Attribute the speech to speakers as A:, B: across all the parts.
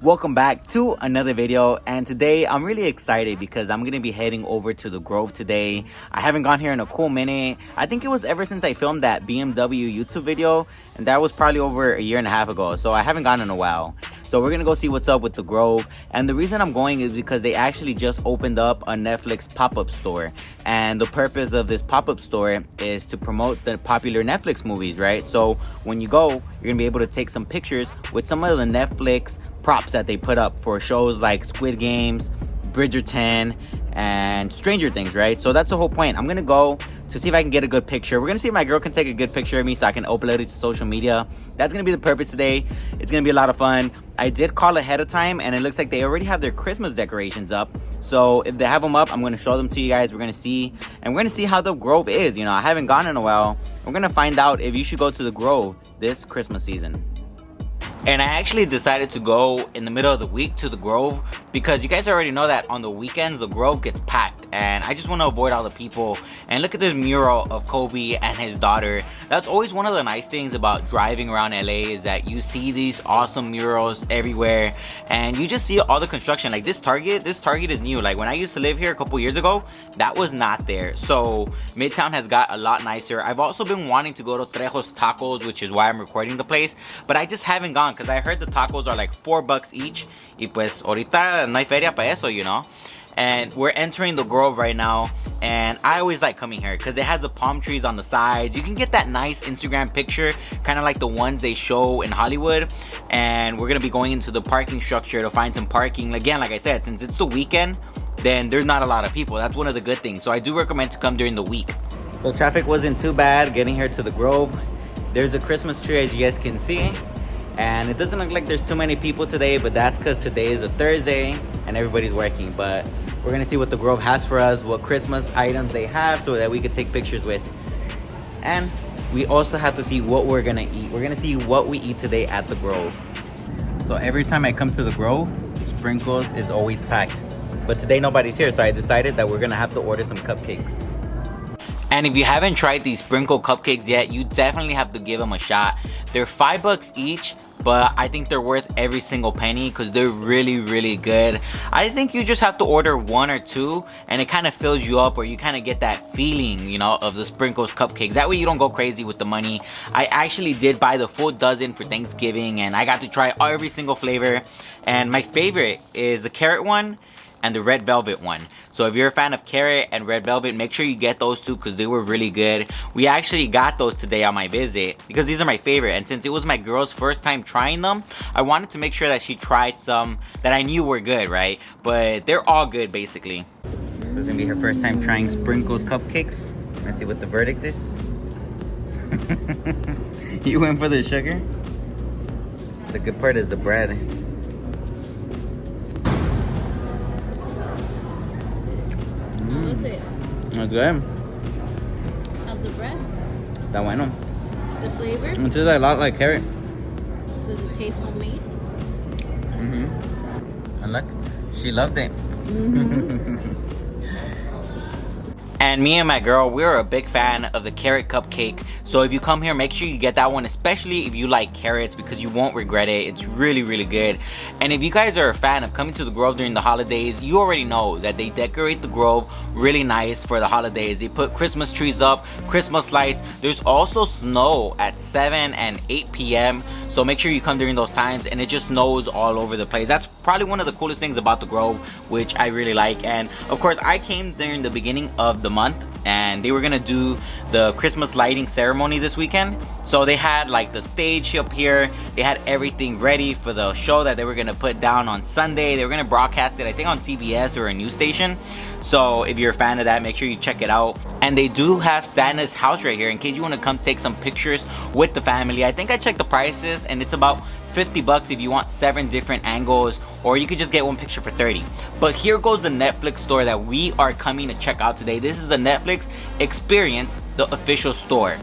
A: Welcome back to another video, and today I'm really excited because I'm gonna be heading over to the Grove today. I haven't gone here in a cool minute. I think it was ever since I filmed that BMW YouTube video, and that was probably over a year and a half ago, so I haven't gone in a while. So we're gonna go see what's up with the Grove, and the reason I'm going is because they actually just opened up a Netflix pop-up store, and the purpose of this pop-up store is to promote the popular Netflix movies, right? So when you go, you're gonna be able to take some pictures with some of the Netflix props that they put up for shows like Squid Games, Bridgerton, and Stranger Things, right? So that's the whole point. I'm gonna go to see if I can get a good picture. We're gonna see if my girl can take a good picture of me so I can upload it to social media. That's gonna be the purpose today. It's gonna be a lot of fun. I did call ahead of time, and it looks like they already have their Christmas decorations up. So if they have them up, I'm gonna show them to you guys. We're gonna see how the Grove is. You know, I haven't gone in a while. We're gonna find out if you should go to the Grove this Christmas season. And I actually decided to go in the middle of the week to the Grove because you guys already know that on the weekends the Grove gets packed, and I just want to avoid all the people. And look at this mural of Kobe and his daughter. That's always one of the nice things about driving around LA, is that you see these awesome murals everywhere, and you just see all the construction. Like this Target is new. Like when I used to live here a couple years ago, that was not there. So Midtown has got a lot nicer. I've also been wanting to go to Trejo's Tacos, which is why I'm recording the place, but I just haven't gone because I heard the tacos are like $4 each, y pues ahorita no hay feria para eso, you know. And we're entering the Grove right now, and I always like coming here because it has the palm trees on the sides. You can get that nice Instagram picture, kind of like the ones they show in Hollywood. And we're gonna be going into the parking structure to find some parking. Again, like I said, since it's the weekend, then there's not a lot of people. That's one of the good things. So I do recommend to come during the week. So traffic wasn't too bad getting here to the Grove. There's a Christmas tree, as you guys can see. And it doesn't look like there's too many people today, but that's because today is a Thursday and everybody's working. But we're gonna see what the Grove has for us, what Christmas items they have, so that we could take pictures with. And we also have to see what we're gonna eat. We're gonna see what we eat today at the Grove. So every time I come to the Grove, Sprinkles is always packed. But today nobody's here, so I decided that we're gonna have to order some cupcakes. And if you haven't tried these sprinkle cupcakes yet, you definitely have to give them a shot. They're $5 each, but I think they're worth every single penny because they're really, really good. I think you just have to order one or two, and it kind of fills you up, or you kind of get that feeling, you know, of the Sprinkles cupcakes. That way you don't go crazy with the money. I actually did buy the full dozen for Thanksgiving, and I got to try every single flavor. And my favorite is the carrot one and the red velvet one. So if you're a fan of carrot and red velvet, make sure you get those two because they were really good. We actually got those today on my visit because these are my favorite, and since it was my girl's first time trying them, I wanted to make sure that she tried some that I knew were good, right? But they're all good basically. So it's gonna be her first time trying Sprinkles cupcakes. Let's see what the verdict is. You went for the sugar? The good part is the bread. It's good.
B: How's the bread?
A: Está bueno.
B: The flavor?
A: It tastes a lot like carrot.
B: Does it taste homemade?
A: And look, she loved it. And me and my girl, we're a big fan of the carrot cupcake. So if you come here, make sure you get that one, especially if you like carrots, because you won't regret it. It's really, really good. And if you guys are a fan of coming to the Grove during the holidays, you already know that they decorate the Grove really nice for the holidays. They put Christmas trees up, Christmas lights. There's also snow at 7 and 8 p.m. So make sure you come during those times, and it just snows all over the place. That's probably one of the coolest things about the Grove, which I really like. And of course, I came during the beginning of the month, and they were gonna do the Christmas lighting ceremony this weekend. So they had like the stage up here, they had everything ready for the show that they were gonna put down on Sunday. They were gonna broadcast it, I think, on CBS or a news station. So if you're a fan of that, make sure you check it out. And they do have Santa's house right here in case you want to come take some pictures with the family. I think I checked the prices, and it's about $50 if you want 7 different angles, or you could just get one picture for 30. But here goes the Netflix store that we are coming to check out today. This is the Netflix Experience, the official store.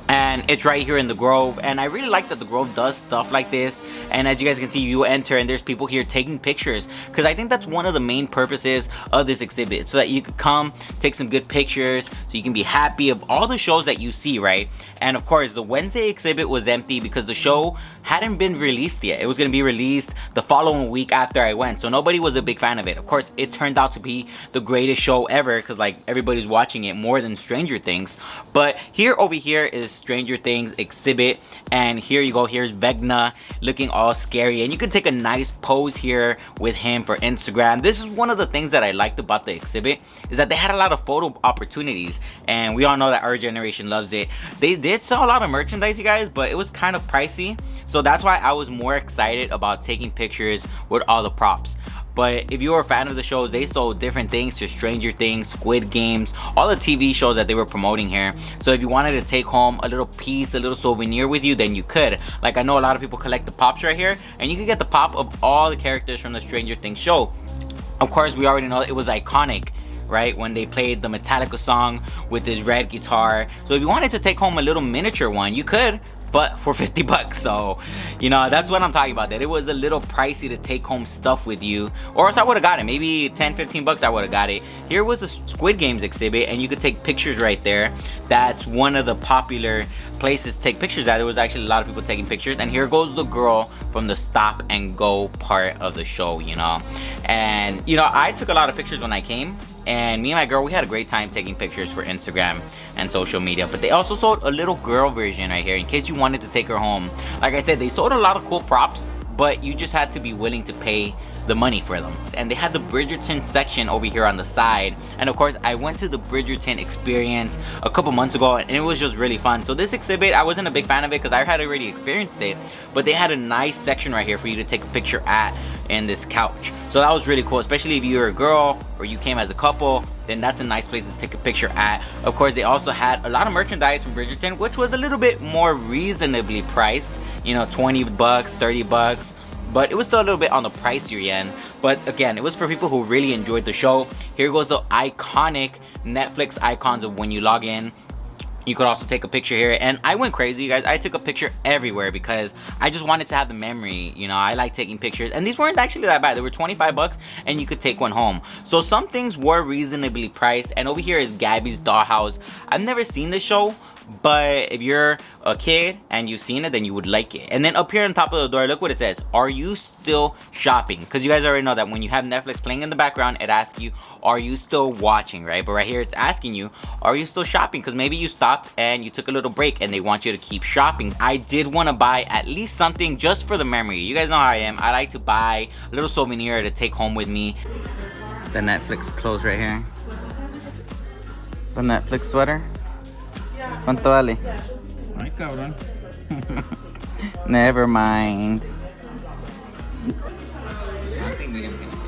A: And it's right here in the Grove, and I really like that the Grove does stuff like this. And as you guys can see, you enter and there's people here taking pictures, because I think that's one of the main purposes of this exhibit, so that you could come take some good pictures, so you can be happy of all the shows that you see, right? And of course, the Wednesday exhibit was empty because the show hadn't been released yet. It was going to be released the following week after I went, so nobody was a big fan of it. Of course, it turned out to be the greatest show ever because like everybody's watching it more than Stranger Things. But over here is Stranger Things exhibit, and here you go. Here's Vecna looking all scary, and you can take a nice pose here with him for Instagram. This is one of the things that I liked about the exhibit, is that they had a lot of photo opportunities, and we all know that our generation loves it. They did sell a lot of merchandise, you guys, but it was kind of pricey, so that's why I was more excited about taking pictures with all the props. But if you were a fan of the shows, they sold different things to Stranger Things, Squid Games, all the TV shows that they were promoting here. So if you wanted to take home a little piece, a little souvenir with you, then you could. Like, I know a lot of people collect the pops right here, and you can get the pop of all the characters from the Stranger Things show. Of course, we already know it was iconic, right, when they played the Metallica song with this red guitar. So if you wanted to take home a little miniature one, you could, but for 50 bucks. So, you know, that's what I'm talking about, that it was a little pricey to take home stuff with you, or else I would have got it. Maybe 10-15 bucks I would have got it. Here was a Squid Games exhibit, and you could take pictures right there. That's one of the popular places to take pictures at. There was actually a lot of people taking pictures, and here goes the girl from the stop and go part of the show, you know. And you know, I took a lot of pictures when I came, and me and my girl, we had a great time taking pictures for Instagram and social media. But they also sold a little girl version right here in case you wanted to take her home. Like I said, they sold a lot of cool props, but you just had to be willing to pay the money for them. And they had the Bridgerton section over here on the side, and of course I went to the Bridgerton experience a couple months ago, and it was just really fun. So this exhibit, I wasn't a big fan of it because I had already experienced it, but they had a nice section right here for you to take a picture at in this couch. So that was really cool, especially if you're a girl or you came as a couple, then that's a nice place to take a picture at. Of course, they also had a lot of merchandise from Bridgerton, which was a little bit more reasonably priced, you know, 20 bucks, 30 bucks, but it was still a little bit on the pricier end. But again, it was for people who really enjoyed the show. Here goes the iconic Netflix icons of when you log in. You could also take a picture here, and I went crazy, you guys. I took a picture everywhere because I just wanted to have the memory. You know, I like taking pictures, and these weren't actually that bad. They were 25 bucks, and you could take one home. So some things were reasonably priced. And over here is Gabby's Dollhouse. I've never seen this show, but if you're a kid and you've seen it, then you would like it. And then up here on top of the door, look what it says: are you still shopping? Because you guys already know that when you have Netflix playing in the background, it asks you, are you still watching, right? But right here it's asking you, are you still shopping? Because maybe you stopped and you took a little break and they want you to keep shopping. I did want to buy at least something just for the memory. You guys know how I am. I like to buy a little souvenir to take home with me. The Netflix clothes right here. The Netflix sweater. ¿Cuánto vale?
C: Ay, cabrón.
A: Never mind. I think medium's gonna fit.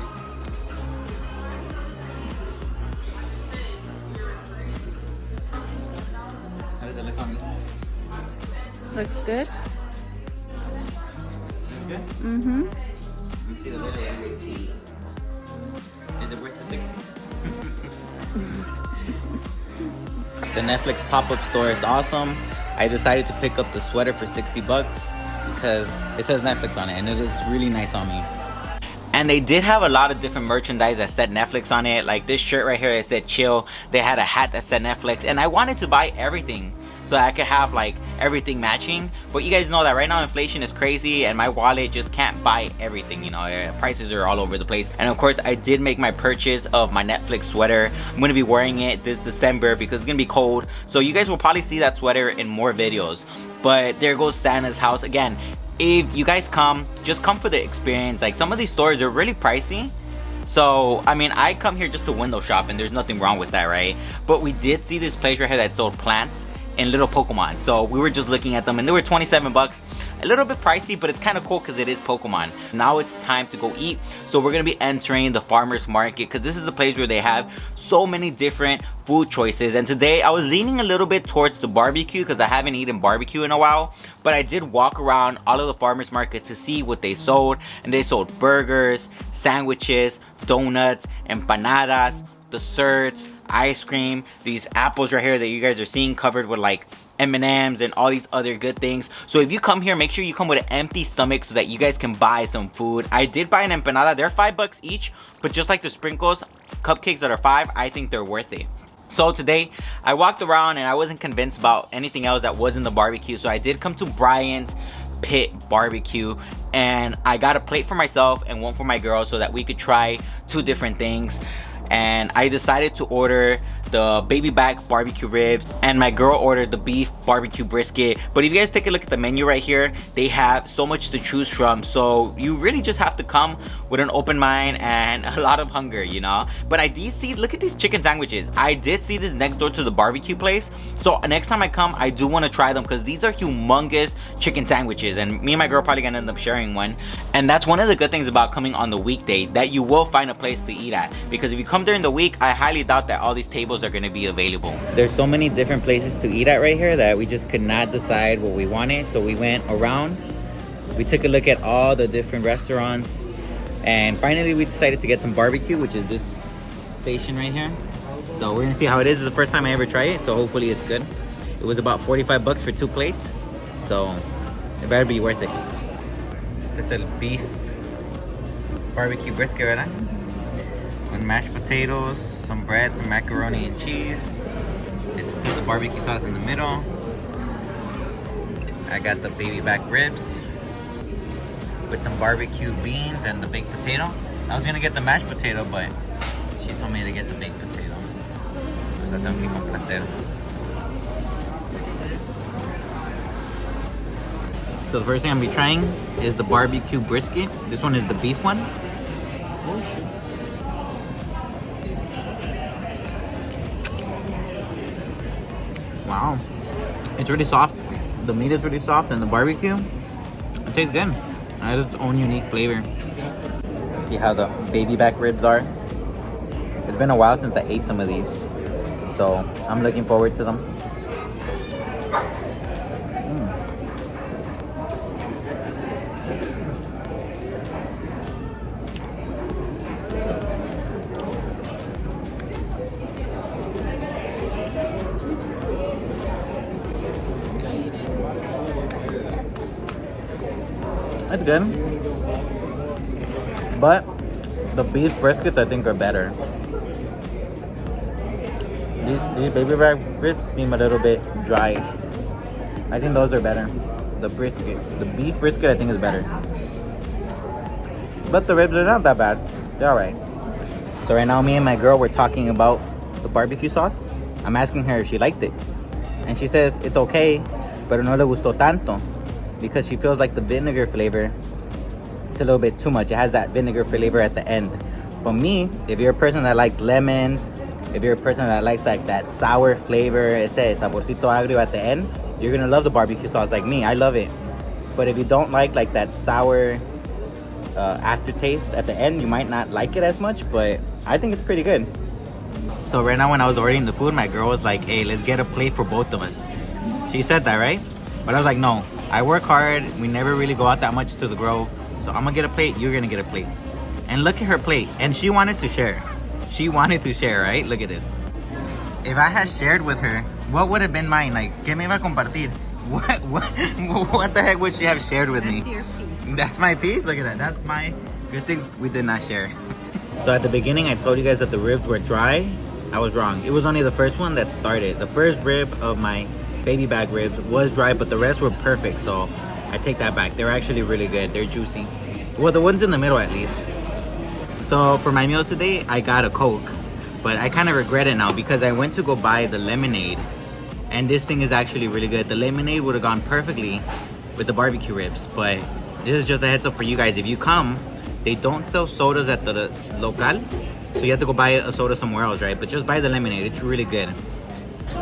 A: How does it look on me?
B: Looks good.
A: Good?
B: Mm-hmm.
A: You see the video? Is it worth the 60? The Netflix pop-up store is awesome. I decided to pick up the sweater for 60 bucks because it says Netflix on it and it looks really nice on me. And they did have a lot of different merchandise that said Netflix on it. Like this shirt right here, it said chill. They had a hat that said Netflix, and I wanted to buy everything so I could have like everything matching. But you guys know that right now inflation is crazy and my wallet just can't buy everything, you know. Prices are all over the place. And of course, I did make my purchase of my Netflix sweater. I'm gonna be wearing it this December because it's gonna be cold, so you guys will probably see that sweater in more videos. But there goes Santa's house again. If you guys come, just come for the experience. Like, some of these stores are really pricey, so I mean, I come here just to window shop and there's nothing wrong with that, right? But we did see this place right here that sold plants and little Pokemon, so we were just looking at them and they were 27 bucks. A little bit pricey, but it's kind of cool because it is Pokemon. Now it's time to go eat, so we're gonna be entering the farmers market because this is a place where they have so many different food choices. And today I was leaning a little bit towards the barbecue because I haven't eaten barbecue in a while, but I did walk around all of the farmers market to see what they sold. And they sold burgers, sandwiches, donuts, empanadas, desserts, ice cream, these apples right here that you guys are seeing covered with like M&Ms and all these other good things. So if you come here, make sure you come with an empty stomach so that you guys can buy some food. I did buy an empanada. They're 5 bucks each, but just like the sprinkles, cupcakes that are 5, I think they're worth it. So today I walked around and I wasn't convinced about anything else that wasn't the barbecue. So I did come to Bryans Pit Barbecue and I got a plate for myself and one for my girl so that we could try 2 different things. And I decided to order the baby back barbecue ribs and my girl ordered the beef barbecue brisket. But if you guys take a look at the menu right here, they have so much to choose from, so you really just have to come with an open mind and a lot of hunger, you know. But I did see, look at these chicken sandwiches. I did see this next door to the barbecue place, so next time I come I do want to try them because these are humongous chicken sandwiches and me and my girl probably gonna end up sharing one. And that's one of the good things about coming on the weekday, that you will find a place to eat at, because if you come during the week, I highly doubt that all these tables are going to be available. There's so many different places to eat at right here that we just could not decide what we wanted, so we went around, we took a look at all the different restaurants, and finally we decided to get some barbecue, which is this station right here. So we're gonna see how it is. It's the first time I ever try it, so hopefully it's good. It was about 45 bucks for 2 plates, so it better be worth it. This is beef barbecue brisket, right? With mashed potatoes, some bread, some macaroni and cheese. It's put the barbecue sauce in the middle. I got the baby back ribs with some barbecue beans and the baked potato. I was gonna get the mashed potato, but she told me to get the baked potato. So tengo que complacer. So the first thing I'm gonna be trying is the barbecue brisket. This one is the beef one. Oh shoot. Wow, it's really soft. The meat is really soft, and the barbecue, it tastes good. It has its own unique flavor. See how the baby back ribs are. It's been a while since I ate some of these, so I'm looking forward to them. It's good, but the beef briskets I think are better. These baby back ribs seem a little bit dry. I think those are better. The beef brisket I think is better, but the ribs are not that bad. They're alright. So right now me and my girl were talking about the barbecue sauce. I'm asking her if she liked it, and she says it's okay, pero no le gustó tanto, because she feels like the vinegar flavor, it's a little bit too much. It has that vinegar flavor at the end. For me, if you're a person that likes lemons, if you're a person that likes like that sour flavor, ese saborcito agrio at the end, you're gonna love the barbecue sauce like me. I love it. But if you don't like that sour aftertaste at the end, you might not like it as much, but I think it's pretty good. So right now when I was ordering the food, my girl was like, hey, let's get a plate for both of us. She said that, right? But I was like, no, I work hard. We never really go out that much to the Grove. So I'm gonna get a plate, you're gonna get a plate. And look at her plate. And she wanted to share. She wanted to share, right? Look at this. If I had shared with her, what would have been mine? Like, ¿qué me iba a compartir? What the heck would she have shared with me?
B: That's your piece.
A: That's my piece? Look at that. That's my... Good thing we did not share. So at the beginning, I told you guys that the ribs were dry. I was wrong. It was only the first one that started. The first rib of my baby back ribs was dry, but the rest were perfect, so I take that back. They're actually really good. They're juicy. Well, the ones in the middle at least. So for my meal today, I got a Coke, but I kind of regret it now because I went to go buy the lemonade, and this thing is actually really good. The lemonade would have gone perfectly with the barbecue ribs, but this is just a heads up for you guys. If you come, they don't sell sodas at the local, so you have to go buy a soda somewhere else, right? But just buy the lemonade. It's really good.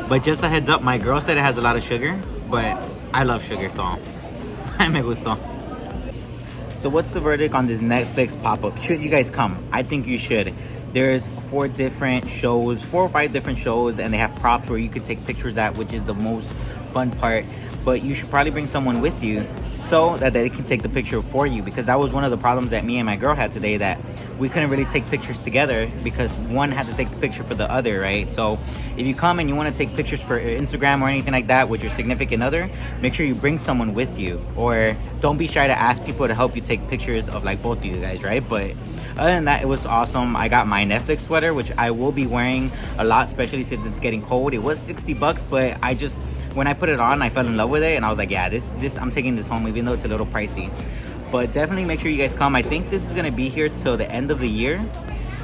A: But just a heads up, my girl said it has a lot of sugar, but I love sugar, so me gustó. So what's the verdict on this Netflix pop-up? Should you guys come? I think you should. There's 4 or 5 different shows, and they have props where you could take pictures at, which is the most fun part. But you should probably bring someone with you so that they can take the picture for you, because that was one of the problems that me and my girl had today, that we couldn't really take pictures together because one had to take the picture for the other, right? So if you come and you want to take pictures for Instagram or anything like that with your significant other, make sure you bring someone with you, or don't be shy to ask people to help you take pictures of like both of you guys, right? But Other than that, it was awesome. I got my Netflix sweater, which I will be wearing a lot, especially since it's getting cold. It was $60, but I just, when I put it on, I fell in love with it, and I was like, yeah, this I'm taking this home, even though it's a little pricey. But definitely make sure you guys come. I think this is gonna be here till the end of the year,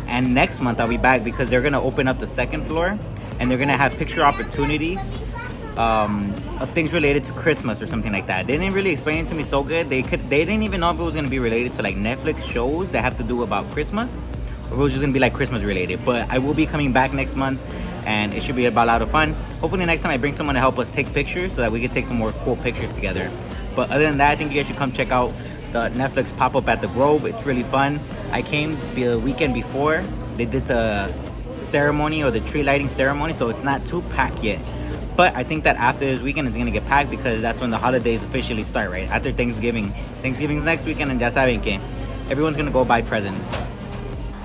A: and next month I'll be back because they're gonna open up the second floor, and they're gonna have picture opportunities of things related to Christmas or something like that. They didn't really explain it to me so good. They didn't even know if it was gonna be related to like Netflix shows that have to do about Christmas, or if it was just gonna be like Christmas related. But I will be coming back next month, and it should be about a lot of fun. Hopefully next time I bring someone to help us take pictures so that we can take some more cool pictures together. But other than that, I think you guys should come check out the Netflix pop-up at the Grove. It's really fun. I came the weekend before they did the ceremony, or the tree lighting ceremony, so it's not too packed yet. But I think that after this weekend it's gonna get packed because that's when the holidays officially start, right? After Thanksgiving. Thanksgiving's next weekend, and ya saben que everyone's gonna go buy presents.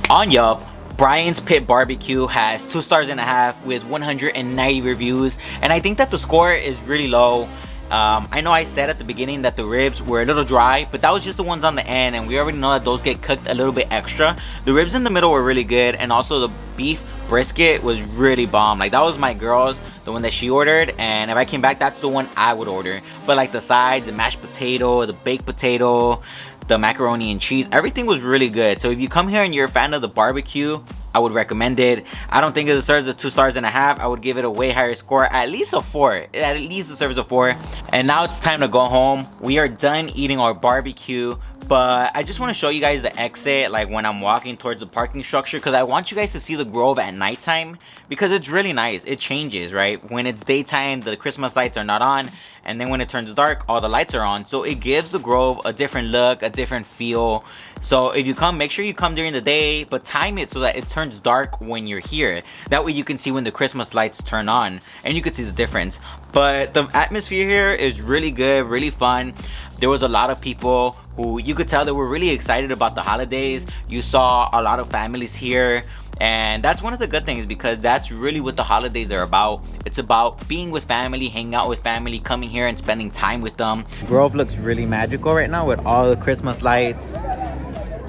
A: On Yelp, Bryans Pit Barbecue has 2.5 stars with 190 reviews, and I think that the score is really low. I know I said at the beginning that the ribs were a little dry, but that was just the ones on the end, and we already know that those get cooked a little bit extra. The ribs in the middle were really good, and also the beef brisket was really bomb. Like, that was my girl's, the one that she ordered, and if I came back, that's the one I would order. But like the sides, the mashed potato, the baked potato, the macaroni and cheese, everything was really good. So if you come here and you're a fan of the barbecue, I would recommend it. I don't think it deserves a 2.5 stars. I would give it a way higher score, at least a 4. At least deserves a 4. And now it's time to go home. We are done eating our barbecue, but I just want to show you guys the exit, like when I'm walking towards the parking structure, because I want you guys to see the Grove at nighttime, because it's really nice. It changes, right? When it's daytime, the Christmas lights are not on, and then when it turns dark, all the lights are on. So it gives the Grove a different look, a different feel. So if you come, make sure you come during the day, but time it so that it turns dark when you're here. That way you can see when the Christmas lights turn on, and you can see the difference. But the atmosphere here is really good, really fun. There was a lot of people who you could tell they were really excited about the holidays. You saw a lot of families here, and that's one of the good things, because that's really what the holidays are about. It's about being with family, hanging out with family, coming here and spending time with them. Grove looks really magical right now with all the Christmas lights.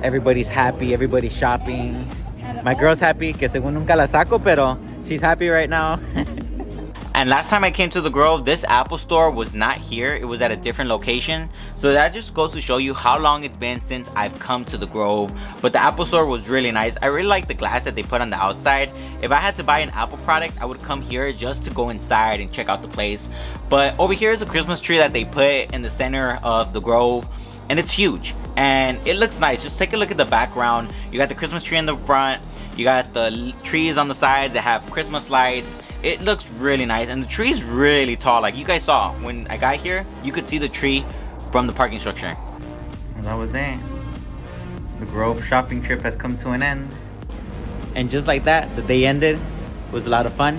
A: Everybody's happy, everybody's shopping. My girl's happy, que según nunca la saco, pero she's happy right now. And last time I came to the Grove, this Apple store was not here. It was at a different location. So that just goes to show you how long it's been since I've come to the Grove. But the Apple store was really nice. I really like the glass that they put on the outside. If I had to buy an Apple product, I would come here just to go inside and check out the place. But over here is a Christmas tree that they put in the center of the Grove, and it's huge and it looks nice. Just take a look at the background. You got the Christmas tree in the front, you got the trees on the sides that have Christmas lights. It looks really nice, and the tree is really tall. Like you guys saw when I got here, you could see the tree from the parking structure. And that was it. The Grove shopping trip has come to an end, and just like that, the day ended. It was a lot of fun.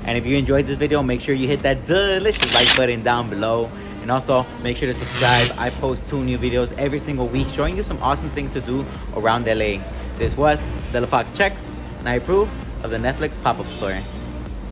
A: And if you enjoyed this video, make sure you hit that delicious like button down below. And also, make sure to subscribe. I post 2 new videos every single week showing you some awesome things to do around LA. This was Della Fox Checks, and I approve of the Netflix pop-up store.